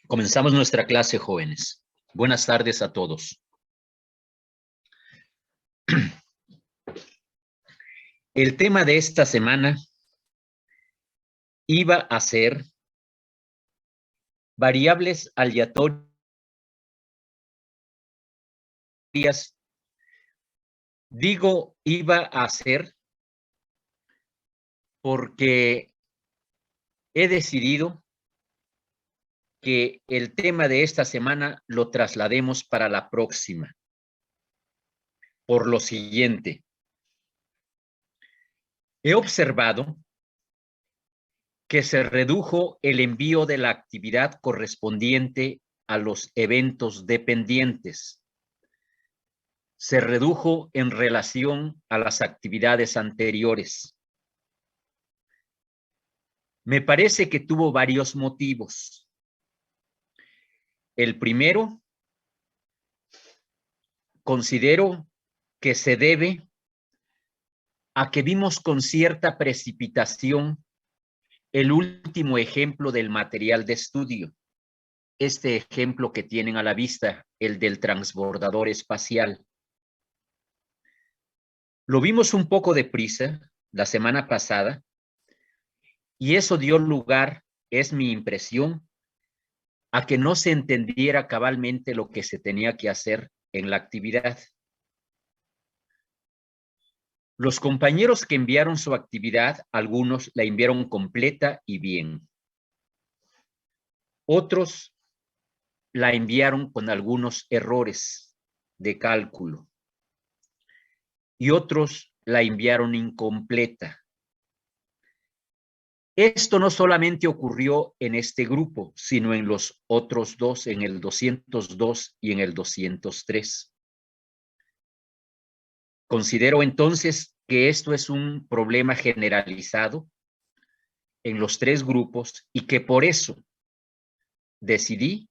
Comenzamos nuestra clase, jóvenes. Buenas tardes a todos. El tema de esta semana iba a ser variables aleatorias. Digo iba a ser porque he decidido que el tema de esta semana lo traslademos para la próxima. Por lo siguiente, he observado que se redujo el envío de la actividad correspondiente a los eventos dependientes. Se redujo en relación a las actividades anteriores. Me parece que tuvo varios motivos. El primero, considero que se debe a que vimos con cierta precipitación el último ejemplo del material de estudio. Este ejemplo que tienen a la vista, el del transbordador espacial. Lo vimos un poco deprisa la semana pasada y eso dio lugar, es mi impresión, a que no se entendiera cabalmente lo que se tenía que hacer en la actividad. Los compañeros que enviaron su actividad, algunos la enviaron completa y bien. Otros la enviaron con algunos errores de cálculo. Y otros la enviaron incompleta. Esto no solamente ocurrió en este grupo, sino en los otros dos, en el 202 y en el 203. Considero entonces que esto es un problema generalizado en los tres grupos y que por eso decidí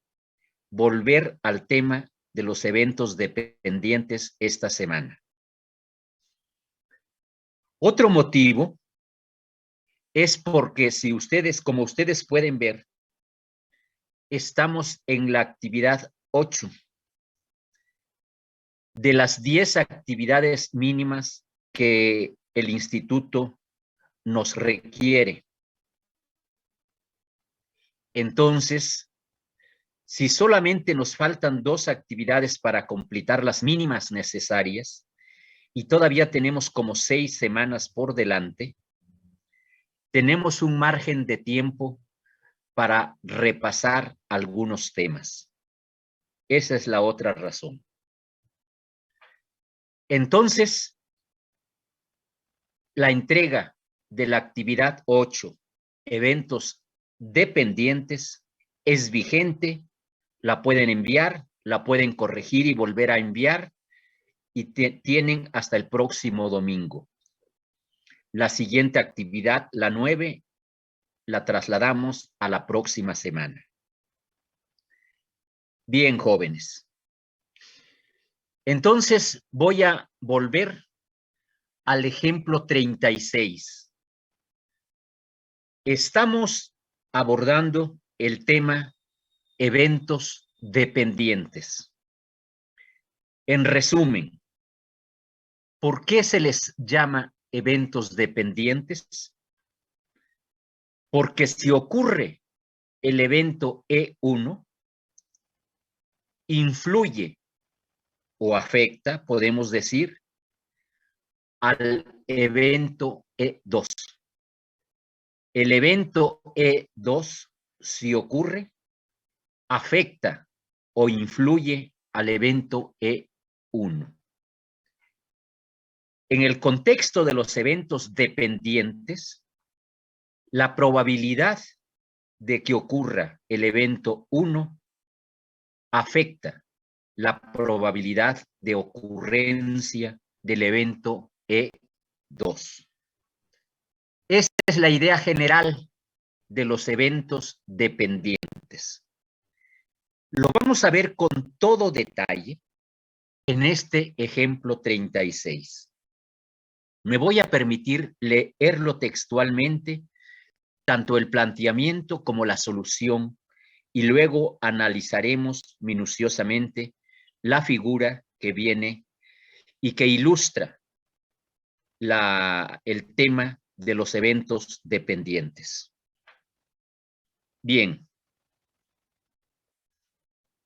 volver al tema de los eventos dependientes esta semana. Otro motivo es porque si ustedes, como ustedes pueden ver, estamos en la actividad 8 de las 10 actividades mínimas que el instituto nos requiere. Entonces, si solamente nos faltan 2 actividades para completar las mínimas necesarias y todavía tenemos como 6 semanas por delante, tenemos un margen de tiempo para repasar algunos temas. Esa es la otra razón. Entonces, la entrega de la actividad 8, eventos dependientes, es vigente, la pueden enviar, la pueden corregir y volver a enviar y tienen hasta el próximo domingo. La siguiente actividad, la 9, la trasladamos a la próxima semana. Bien, jóvenes. Entonces voy a volver al ejemplo 36. Estamos abordando el tema eventos dependientes. En resumen, ¿por qué se les llama eventos dependientes? Porque si ocurre el evento E1, influye o afecta, podemos decir, al evento E2. el evento E2, si ocurre, afecta o influye al evento E1. En el contexto de los eventos dependientes, la probabilidad de que ocurra el evento 1 afecta la probabilidad de ocurrencia del evento E2. Esta es la idea general de los eventos dependientes. Lo vamos a ver con todo detalle en este ejemplo 36. Me voy a permitir leerlo textualmente, tanto el planteamiento como la solución, y luego analizaremos minuciosamente la figura que viene y que ilustra el tema de los eventos dependientes. Bien,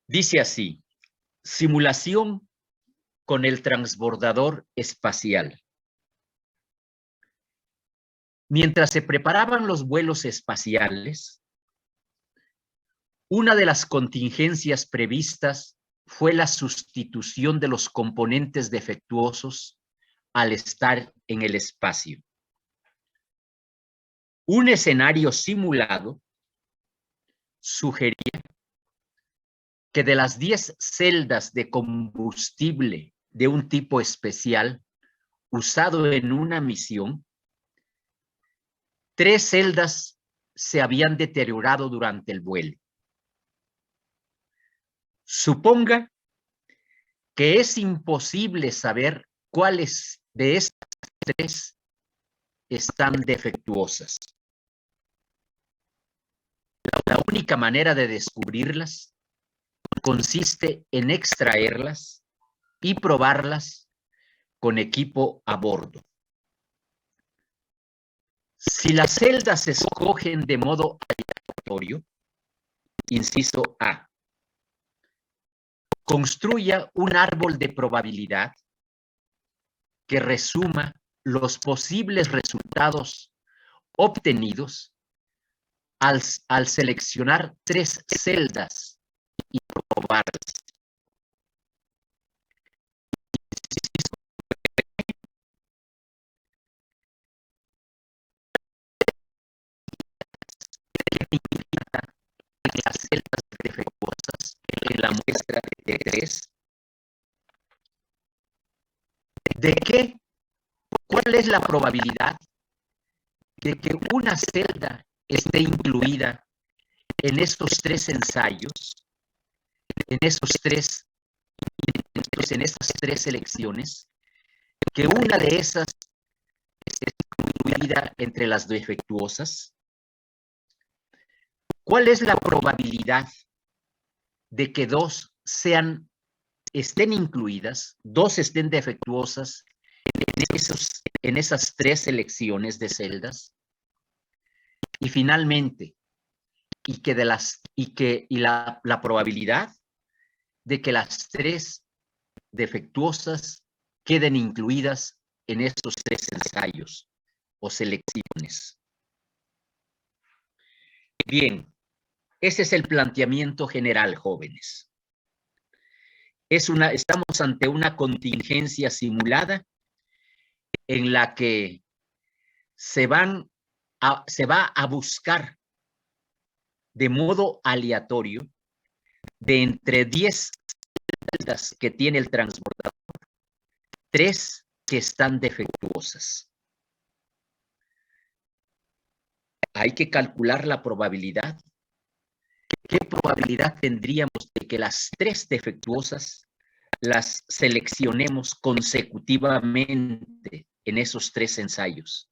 dice así: simulación con el transbordador espacial. Mientras se preparaban los vuelos espaciales, una de las contingencias previstas fue la sustitución de los componentes defectuosos al estar en el espacio. Un escenario simulado sugería que de las 10 celdas de combustible de un tipo especial usado en una misión, 3 celdas se habían deteriorado durante el vuelo. Suponga que es imposible saber cuáles de estas 3 están defectuosas. La única manera de descubrirlas consiste en extraerlas y probarlas con equipo a bordo. Si las celdas se escogen de modo aleatorio, inciso A, construya un árbol de probabilidad que resuma los posibles resultados obtenidos al seleccionar 3 celdas y probarlas. Las celdas defectuosas en la muestra de 3. ¿De qué? ¿Cuál es la probabilidad de que una celda esté incluida en estos 3 ensayos, en estas 3 selecciones, que una de esas esté incluida entre las defectuosas? ¿Cuál es la probabilidad de que 2 estén incluidas, 2 estén defectuosas en esas 3 selecciones de celdas? Y finalmente, la probabilidad de que las 3 defectuosas queden incluidas en estos 3 ensayos o selecciones. Bien, ese es el planteamiento general, jóvenes. Estamos ante una contingencia simulada en la que se va a buscar de modo aleatorio de entre 10 celdas que tiene el transbordador, 3 que están defectuosas. Hay que calcular la probabilidad. ¿Qué probabilidad tendríamos de que las 3 defectuosas las seleccionemos consecutivamente en esos 3 ensayos?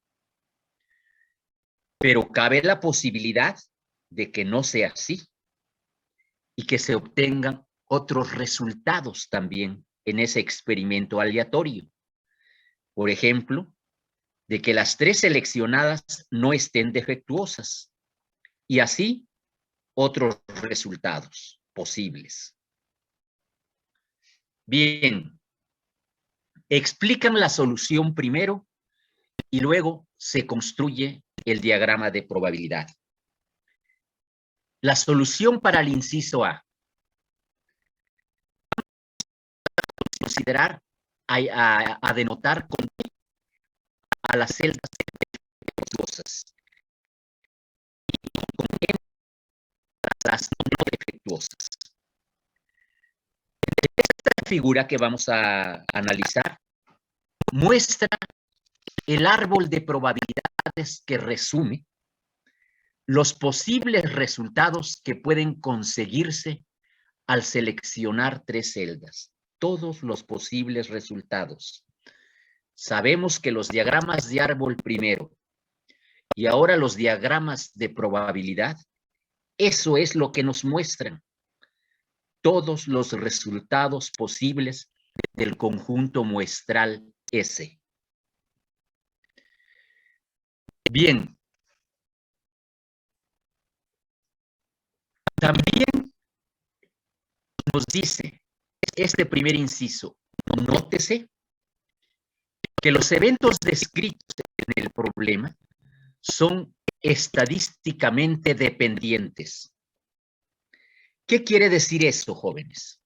Pero cabe la posibilidad de que no sea así y que se obtengan otros resultados también en ese experimento aleatorio. Por ejemplo, de que las 3 seleccionadas no estén defectuosas y así otros resultados posibles. Bien, explican la solución primero y luego se construye el diagrama de probabilidad. La solución para el inciso A. Considerar a denotar con a las celdas defectuosas y con las no defectuosas. Esta figura que vamos a analizar muestra el árbol de probabilidades que resume los posibles resultados que pueden conseguirse al seleccionar 3 celdas. Todos los posibles resultados. Sabemos que los diagramas de árbol primero y ahora los diagramas de probabilidad, eso es lo que nos muestran. Todos los resultados posibles del conjunto muestral S. Bien. También nos dice este primer inciso, nótese que los eventos descritos en el problema son estadísticamente dependientes. ¿Qué quiere decir eso, jóvenes?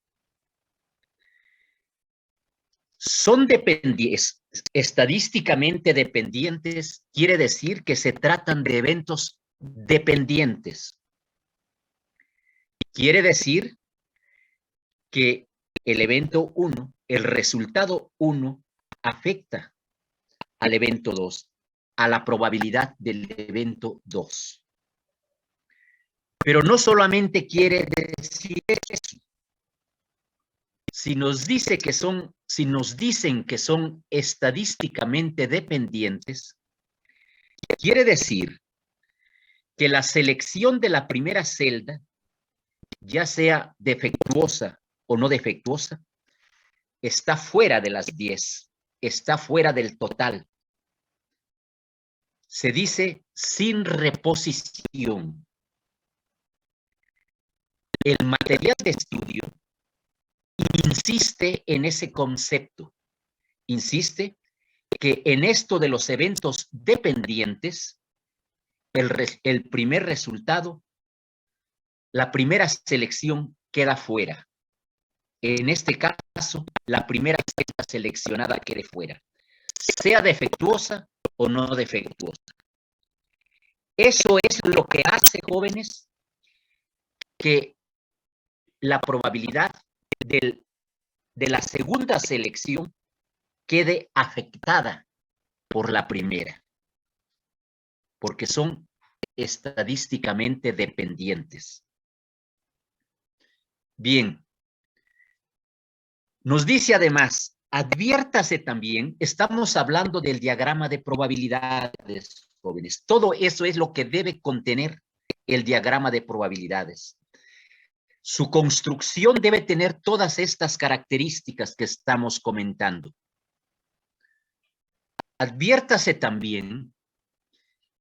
Son dependientes, estadísticamente dependientes, quiere decir que se tratan de eventos dependientes. Quiere decir que el evento 1, el resultado 1, afecta al evento 2, a la probabilidad del evento 2. Pero no solamente quiere decir eso. Si nos dicen que son estadísticamente dependientes, quiere decir que la selección de la primera celda, ya sea defectuosa o no defectuosa, está fuera de las 10, está fuera del total. Se dice sin reposición. El material de estudio insiste en ese concepto, insiste que en esto de los eventos dependientes, el primer resultado, la primera selección queda fuera. En este caso, la primera seleccionada quede fuera, sea defectuosa o no defectuosa. Eso es lo que hace, jóvenes, que la probabilidad de la segunda selección quede afectada por la primera, porque son estadísticamente dependientes. Bien, nos dice además, adviértase también, estamos hablando del diagrama de probabilidades, jóvenes. Todo eso es lo que debe contener el diagrama de probabilidades. Su construcción debe tener todas estas características que estamos comentando. Adviértase también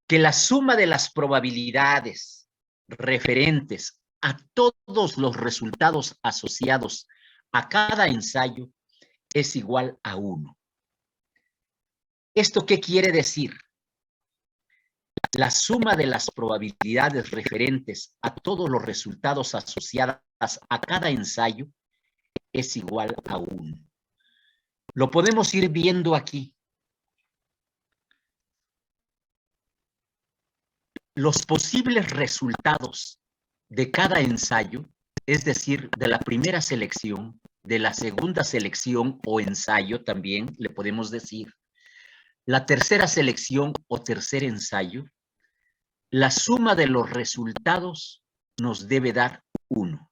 que la suma de las probabilidades referentes a todos los resultados asociados a cada ensayo es igual a 1. ¿Esto qué quiere decir? La suma de las probabilidades referentes a todos los resultados asociados a cada ensayo es igual a 1. Lo podemos ir viendo aquí. Los posibles resultados de cada ensayo, es decir, de la primera selección, de la segunda selección o ensayo también le podemos decir, la tercera selección o tercer ensayo, la suma de los resultados nos debe dar 1.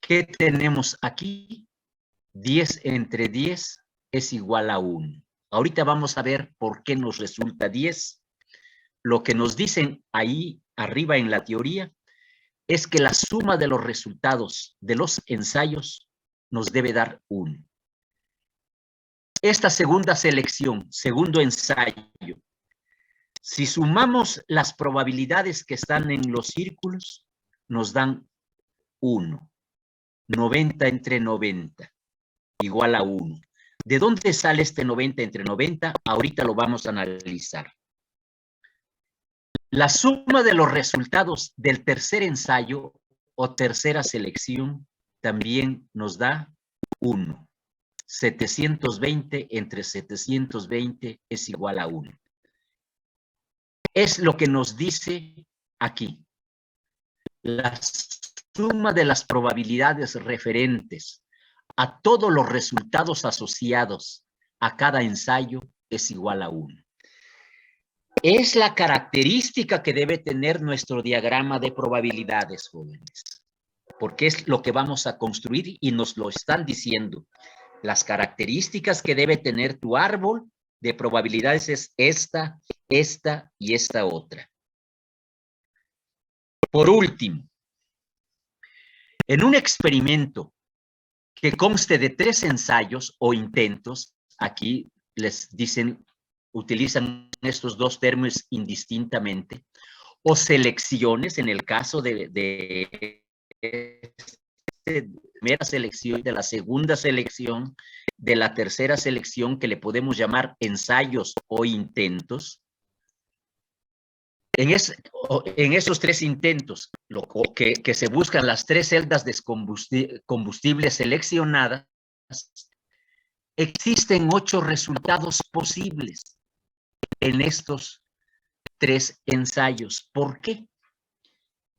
¿Qué tenemos aquí? 10 entre 10 es igual a 1. Ahorita vamos a ver por qué nos resulta 10. Lo que nos dicen ahí arriba en la teoría es que la suma de los resultados de los ensayos nos debe dar 1. Esta segunda selección, segundo ensayo, si sumamos las probabilidades que están en los círculos, nos dan 1. 90 entre 90, igual a 1. ¿De dónde sale este 90 entre 90? Ahorita lo vamos a analizar. La suma de los resultados del tercer ensayo o tercera selección también nos da 1. 720 entre 720 es igual a 1. Es lo que nos dice aquí. La suma de las probabilidades referentes a todos los resultados asociados a cada ensayo es igual a 1. Es la característica que debe tener nuestro diagrama de probabilidades, jóvenes, porque es lo que vamos a construir y nos lo están diciendo. Las características que debe tener tu árbol de probabilidades es esta, esta y esta otra. Por último, en un experimento que conste de 3 ensayos o intentos, aquí les dicen, utilizan estos dos términos indistintamente, o selecciones, en el caso de primera selección, de la segunda selección, de la tercera selección, que le podemos llamar ensayos o intentos. En esos 3 intentos, que se buscan las 3 celdas de combustible seleccionadas, existen 8 resultados posibles en estos 3 ensayos. ¿Por qué?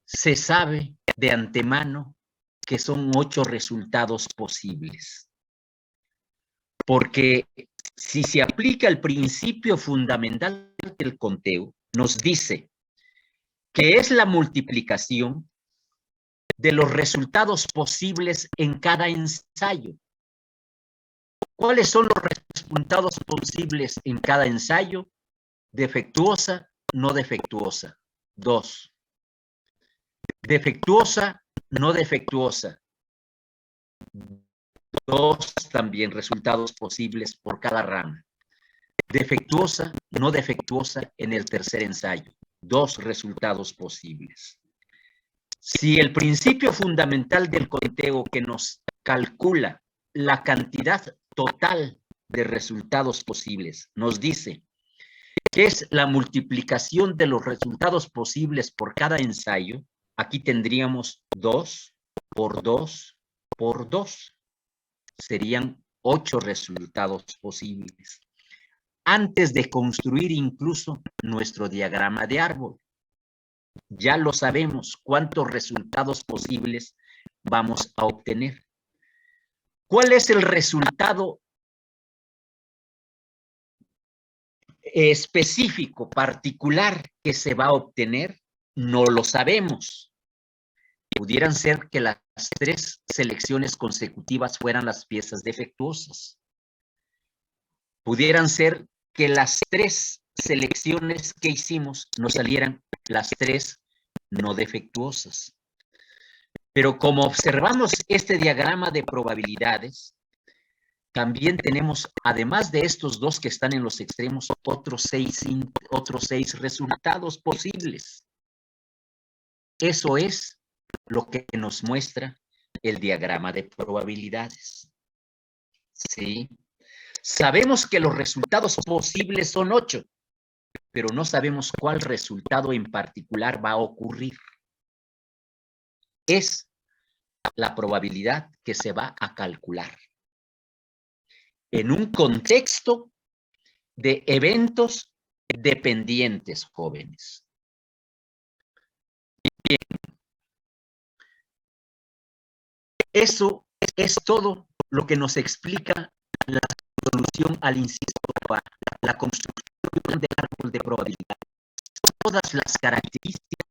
Se sabe de antemano que son 8 resultados posibles. Porque si se aplica el principio fundamental del conteo, nos dice que es la multiplicación de los resultados posibles en cada ensayo. ¿Cuáles son los resultados posibles en cada ensayo? Defectuosa, no defectuosa. 2. Defectuosa, no defectuosa. 2 también resultados posibles por cada rama. Defectuosa, no defectuosa en el tercer ensayo. 2 resultados posibles. Si el principio fundamental del conteo que nos calcula la cantidad total de resultados posibles nos dice que es la multiplicación de los resultados posibles por cada ensayo, aquí tendríamos 2 por 2 por 2. Serían 8 resultados posibles. Antes de construir incluso nuestro diagrama de árbol, ya lo sabemos cuántos resultados posibles vamos a obtener. ¿Cuál es el resultado específico, particular que se va a obtener? No lo sabemos. Pudieran ser que las 3 selecciones consecutivas fueran las piezas defectuosas. Pudieran ser que las 3 selecciones que hicimos nos salieran las 3 no defectuosas. Pero como observamos este diagrama de probabilidades, también tenemos, además de estos 2 que están en los extremos, otros 6 resultados posibles. Eso es lo que nos muestra el diagrama de probabilidades. ¿Sí? Sabemos que los resultados posibles son 8, pero no sabemos cuál resultado en particular va a ocurrir. Es la probabilidad que se va a calcular en un contexto de eventos dependientes, jóvenes. Bien. Eso es todo lo que nos explica la solución al inciso A, la construcción del árbol de probabilidades. Todas las características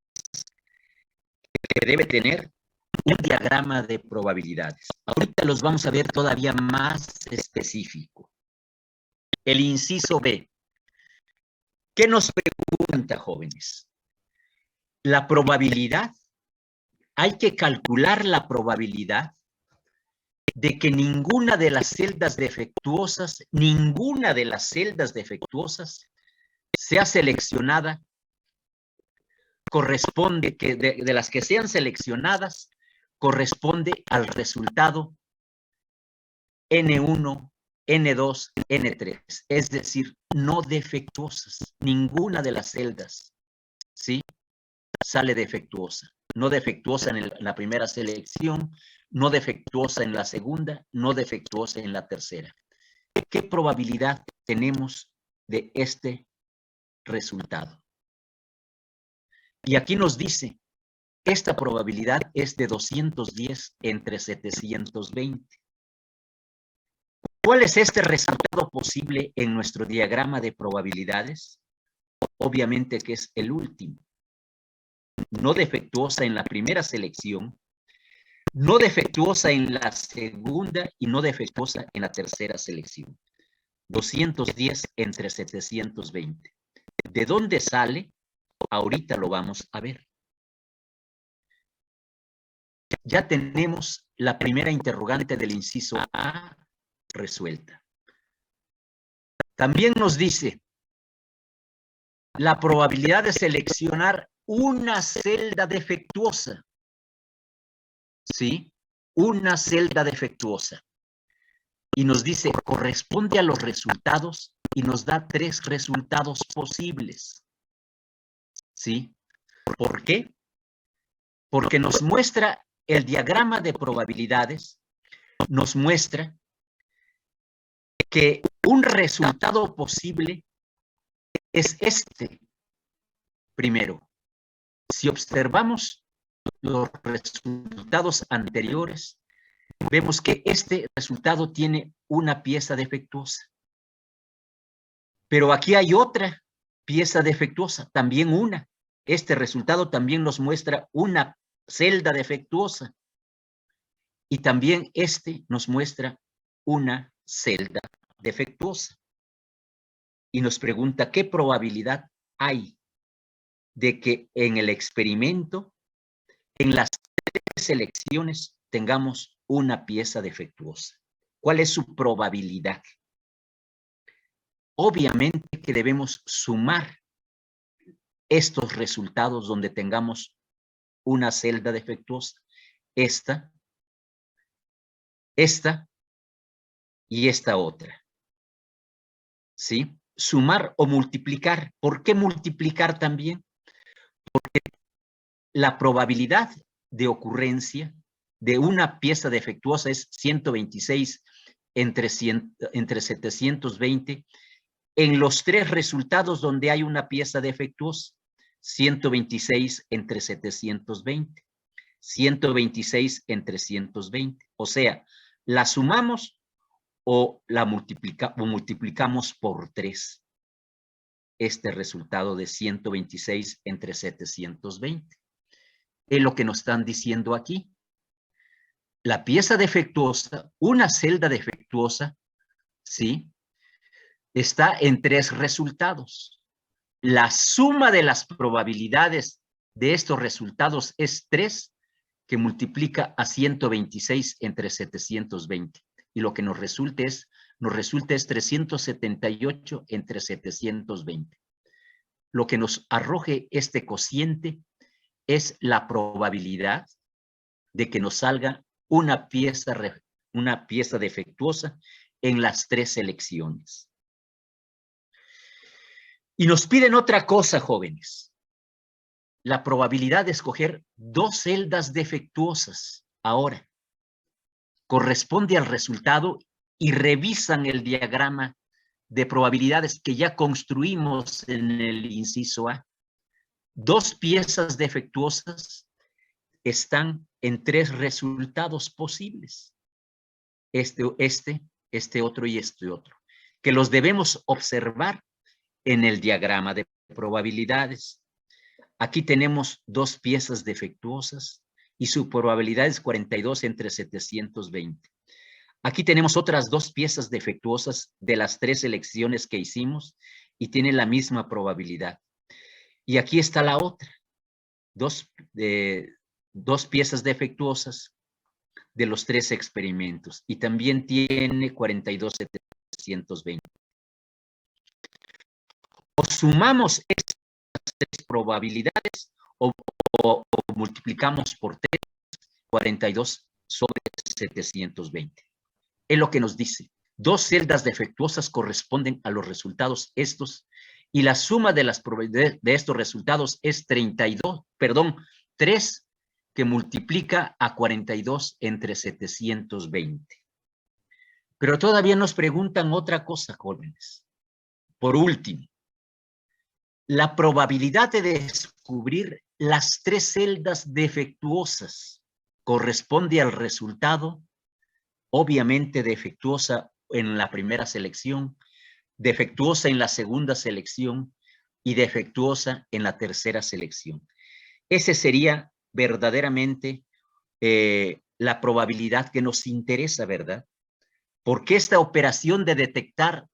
que debe tener un diagrama de probabilidades. Ahorita los vamos a ver todavía más específico. El inciso B. ¿Qué nos pregunta, jóvenes? La probabilidad, hay que calcular la probabilidad de que ninguna de las celdas defectuosas sea seleccionada, corresponde que de las que sean seleccionadas, corresponde al resultado N1, N2, N3, es decir, no defectuosas, ninguna de las celdas ¿sí? Sale defectuosa. No defectuosa en la primera selección, no defectuosa en la segunda, no defectuosa en la tercera. ¿Qué probabilidad tenemos de este resultado? Y aquí nos dice, esta probabilidad es de 210 entre 720. ¿Cuál es este resultado posible en nuestro diagrama de probabilidades? Obviamente que es el último. No defectuosa en la primera selección, no defectuosa en la segunda y no defectuosa en la tercera selección. 210 entre 720. ¿De dónde sale? Ahorita lo vamos a ver. Ya tenemos la primera interrogante del inciso A resuelta. También nos dice la probabilidad de seleccionar una celda defectuosa. ¿Sí? Una celda defectuosa. Y nos dice, corresponde a los resultados y nos da 3 resultados posibles. ¿Sí? ¿Por qué? Porque nos muestra el diagrama de probabilidades, nos muestra que un resultado posible es este. Primero, si observamos los resultados anteriores, vemos que este resultado tiene una pieza defectuosa. Pero aquí hay otra pieza defectuosa, también una. Este resultado también nos muestra una celda defectuosa. Y también este nos muestra una celda defectuosa. Y nos pregunta qué probabilidad hay de que en el experimento, en las 3 selecciones, tengamos una pieza defectuosa. ¿Cuál es su probabilidad? Obviamente que debemos sumar estos resultados donde tengamos una celda defectuosa, esta y esta otra. ¿Sí? Sumar o multiplicar. ¿Por qué multiplicar también? Porque la probabilidad de ocurrencia de una pieza defectuosa es 126 entre 720 en los 3 resultados donde hay una pieza defectuosa. 126 entre 720. 126 entre 120. O sea, la sumamos o la multiplicamos por 3. Este resultado de 126 entre 720. Es lo que nos están diciendo aquí. La pieza defectuosa, una celda defectuosa, ¿sí? Está en 3 resultados. La suma de las probabilidades de estos resultados es 3, que multiplica a 126 entre 720. Y lo que nos resulta es 378 entre 720. Lo que nos arroje este cociente es la probabilidad de que nos salga una pieza defectuosa en las 3 selecciones. Y nos piden otra cosa, jóvenes. La probabilidad de escoger 2 celdas defectuosas ahora corresponde al resultado y revisan el diagrama de probabilidades que ya construimos en el inciso A. 2 piezas defectuosas están en 3 resultados posibles. Este otro y este otro, que los debemos observar en el diagrama de probabilidades. Aquí tenemos 2 piezas defectuosas y su probabilidad es 42 entre 720. Aquí tenemos otras 2 piezas defectuosas de las 3 selecciones que hicimos y tiene la misma probabilidad. Y aquí está la otra, 2 piezas defectuosas de los 3 experimentos y también tiene 42 720. O sumamos estas 3 probabilidades o multiplicamos por 3, 42 sobre 720. Es lo que nos dice. 2 celdas defectuosas corresponden a los resultados estos Y la suma de las probabilidades de estos resultados es 3 que multiplica a 42 entre 720. Pero todavía nos preguntan otra cosa, jóvenes. Por último, la probabilidad de descubrir las 3 celdas defectuosas corresponde al resultado, obviamente defectuosa en la primera selección, defectuosa en la segunda selección y defectuosa en la tercera selección. Ese sería verdaderamente la probabilidad que nos interesa, ¿verdad? Porque esta operación de detectar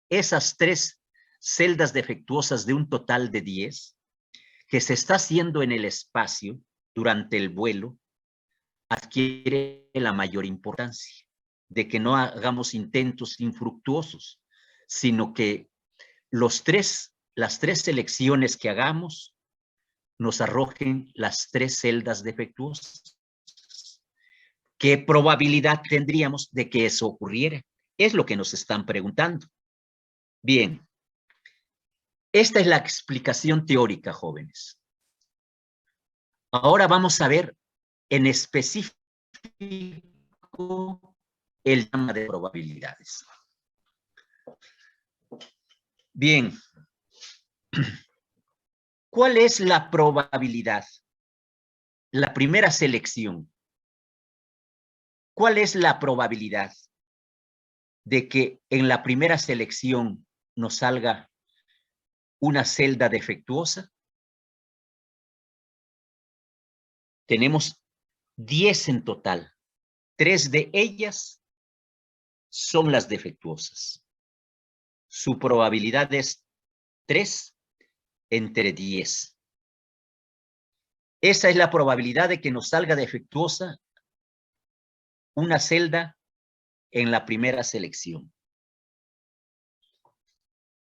esas 3 celdas defectuosas de un total de 10, que se está haciendo en el espacio durante el vuelo, adquiere la mayor importancia, de que no hagamos intentos infructuosos, sino que las 3 selecciones que hagamos nos arrojen las 3 celdas defectuosas. ¿Qué probabilidad tendríamos de que eso ocurriera? Es lo que nos están preguntando. Bien, esta es la explicación teórica, jóvenes. Ahora vamos a ver en específico el tema de probabilidades. Bien, ¿cuál es la probabilidad? La primera selección. ¿Cuál es la probabilidad de que en la primera selección nos salga una celda defectuosa? Tenemos 10 en total. 3 de ellas son las defectuosas. Su probabilidad es 3 entre 10. Esa es la probabilidad de que nos salga defectuosa una celda en la primera selección.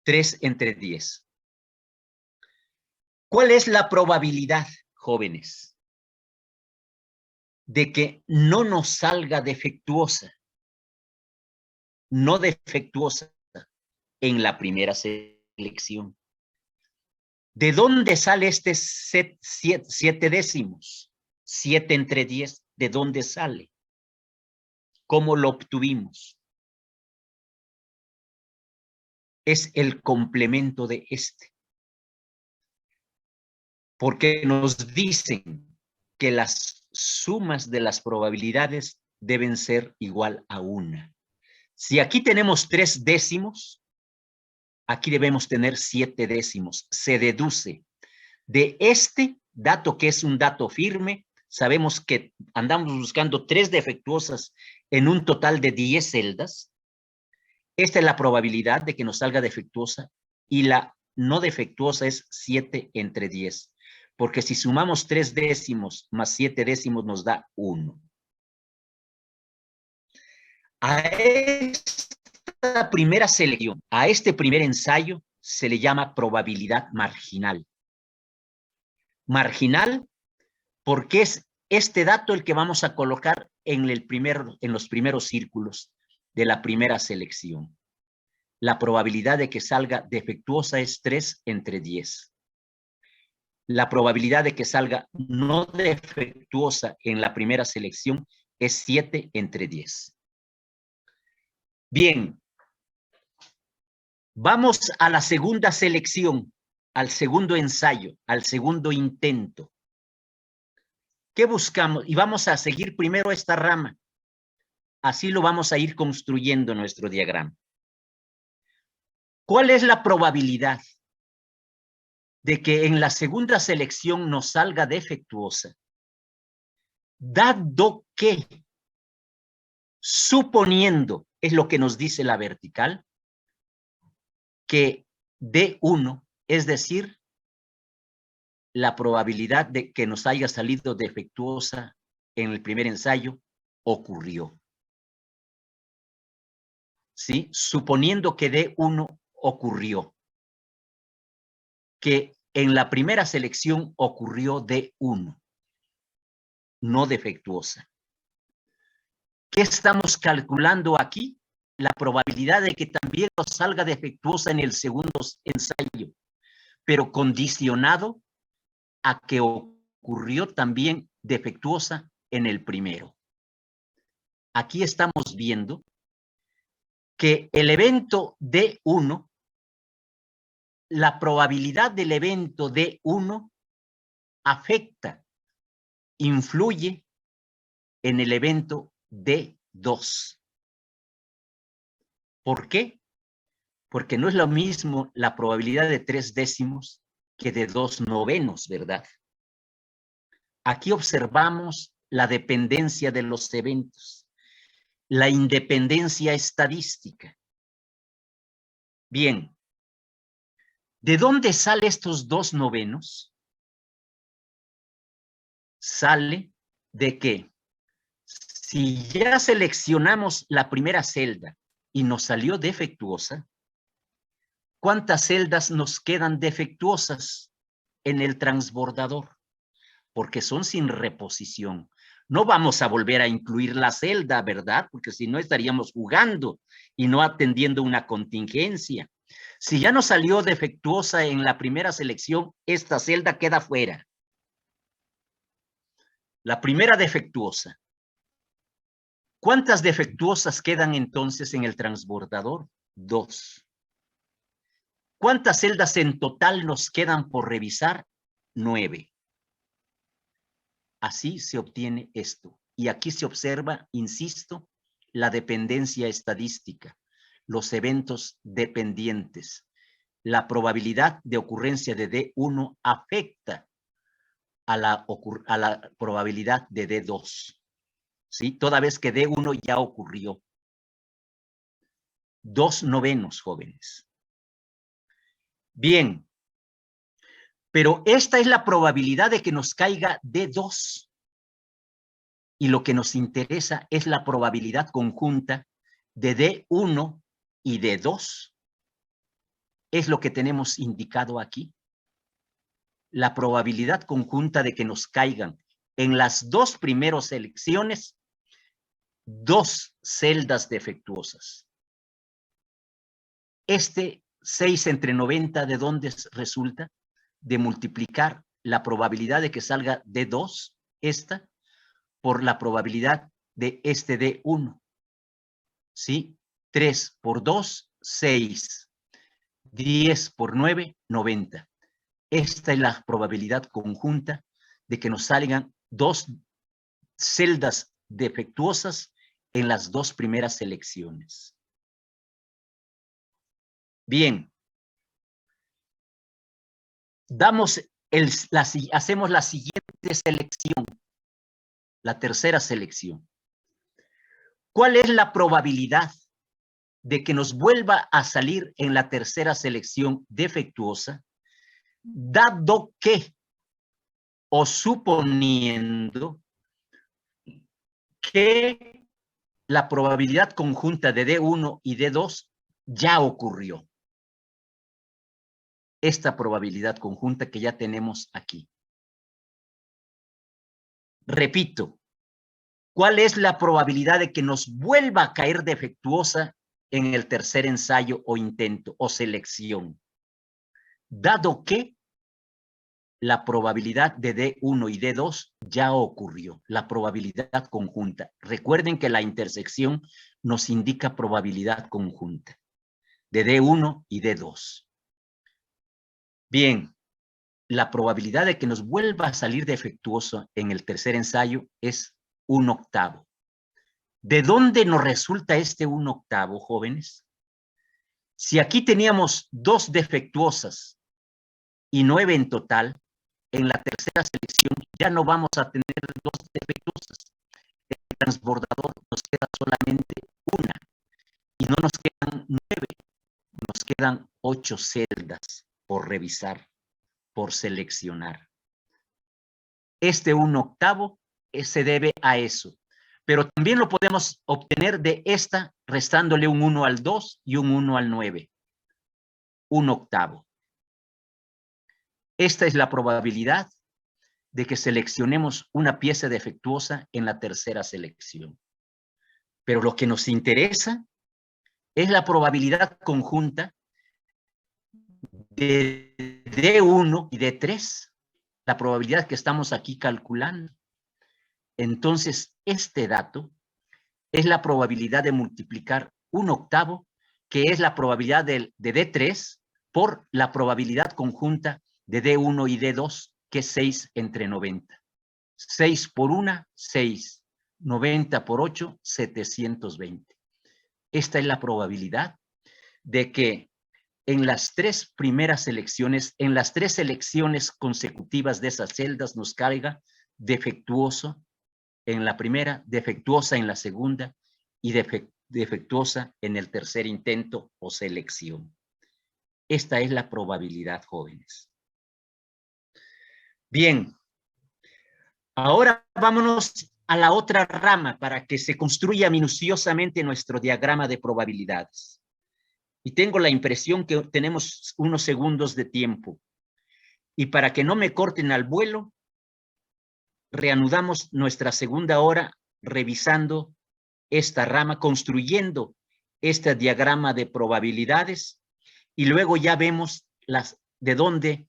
3 entre 10. ¿Cuál es la probabilidad, jóvenes, de que no nos salga defectuosa? No defectuosa en la primera selección. ¿De dónde sale este 7 décimos? 7 entre 10, ¿de dónde sale? ¿Cómo lo obtuvimos? Es el complemento de este. Porque nos dicen que las sumas de las probabilidades deben ser igual a 1. Si aquí tenemos 3 décimos, aquí debemos tener 7 décimos. Se deduce de este dato, que es un dato firme. Sabemos que andamos buscando 3 defectuosas en un total de 10 celdas. Esta es la probabilidad de que nos salga defectuosa, y la no defectuosa es 7 entre 10. Porque si sumamos 3 décimos más 7 décimos nos da 1. A esta primera selección, a este primer ensayo, se le llama probabilidad marginal. Marginal porque es este dato el que vamos a colocar en los primeros círculos de la primera selección. La probabilidad de que salga defectuosa es 3 entre 10. La probabilidad de que salga no defectuosa en la primera selección es 7 entre 10. Bien, vamos a la segunda selección, al segundo ensayo, al segundo intento. ¿Qué buscamos? Y vamos a seguir primero esta rama. Así lo vamos a ir construyendo nuestro diagrama. ¿Cuál es la probabilidad de que en la segunda selección nos salga defectuosa? Dado que, suponiendo, es lo que nos dice la vertical, que D1, es decir, la probabilidad de que nos haya salido defectuosa en el primer ensayo, ocurrió. ¿Sí? Suponiendo que D1 ocurrió. Que en la primera selección ocurrió D1, no defectuosa. ¿Qué estamos calculando aquí? la probabilidad de que también nos salga defectuosa en el segundo ensayo, pero condicionado a que ocurrió también defectuosa en el primero. Aquí estamos viendo que el evento D1, la probabilidad del evento D1 afecta, influye en el evento D2. ¿Por qué? Porque no es lo mismo la probabilidad de 3/10 que de 2/9, ¿verdad? Aquí observamos la dependencia de los eventos, la independencia estadística. Bien, ¿de dónde sale estos 2/9? Sale de que si ya seleccionamos la primera celda y nos salió defectuosa, ¿cuántas celdas nos quedan defectuosas en el transbordador? Porque son sin reposición. No vamos a volver a incluir la celda, ¿verdad? Porque si no estaríamos jugando y no atendiendo una contingencia. Si ya nos salió defectuosa en la primera selección, esta celda queda fuera. La primera defectuosa. ¿Cuántas defectuosas quedan entonces en el transbordador? 2. ¿Cuántas celdas en total nos quedan por revisar? 9. Así se obtiene esto. Y aquí se observa, insisto, la dependencia estadística, los eventos dependientes. La probabilidad de ocurrencia de D1 afecta a la probabilidad de D2. ¿Sí? Toda vez que D1 ya ocurrió. 2/9, jóvenes. Bien. Pero esta es la probabilidad de que nos caiga D2. Y lo que nos interesa es la probabilidad conjunta de D1 y D2. Es lo que tenemos indicado aquí. La probabilidad conjunta de que nos caigan en las dos primeras selecciones 2 celdas defectuosas. Este 6 entre 90, ¿de dónde resulta? De multiplicar la probabilidad de que salga D2, esta, por la probabilidad de este D1. ¿Sí? 3 por 2, 6. 10 por 9, 90. Esta es la probabilidad conjunta de que nos salgan 2 celdas defectuosas en las 2 primeras selecciones. Bien. Hacemos la siguiente selección, la tercera selección. ¿Cuál es la probabilidad de que nos vuelva a salir en la tercera selección defectuosa, dado que o suponiendo que la probabilidad conjunta de D1 y D2 ya ocurrió? Esta probabilidad conjunta que ya tenemos aquí. Repito, ¿cuál es la probabilidad de que nos vuelva a caer defectuosa en el tercer ensayo o intento o selección? Dado que la probabilidad de D1 y D2 ya ocurrió, la probabilidad conjunta. Recuerden que la intersección nos indica probabilidad conjunta de D1 y D2. Bien, la probabilidad de que nos vuelva a salir defectuoso en el tercer ensayo es 1/8. ¿De dónde nos resulta este 1/8, jóvenes? Si aquí teníamos 2 defectuosas y 9 en total, en la tercera selección ya no vamos a tener 2 defectuosas. El transbordador nos queda solamente una y no nos quedan 9, nos quedan 8 celdas por revisar, por seleccionar. Este 1/8 se debe a eso, pero también lo podemos obtener de esta restándole un 1 al 2 y un 1 al 9. 1/8. Esta es la probabilidad de que seleccionemos una pieza defectuosa en la tercera selección. Pero lo que nos interesa es la probabilidad conjunta de D1 y D3, la probabilidad que estamos aquí calculando. Entonces, este dato es la probabilidad de multiplicar 1/8, que es la probabilidad de D3 por la probabilidad conjunta de D1 y D2, que es 6 entre 90. 6 por 1, 6. 90 por 8, 720. Esta es la probabilidad de que en las tres primeras elecciones, en las tres elecciones consecutivas de esas celdas nos caiga defectuoso en la primera, defectuosa en la segunda y defectuosa en el tercer intento o selección. Esta es la probabilidad, jóvenes. Bien, ahora vámonos a la otra rama para que se construya minuciosamente nuestro diagrama de probabilidades. Y tengo la impresión que tenemos unos segundos de tiempo. Y para que no me corten al vuelo, reanudamos nuestra segunda hora revisando esta rama, construyendo este diagrama de probabilidades, y luego ya vemos de dónde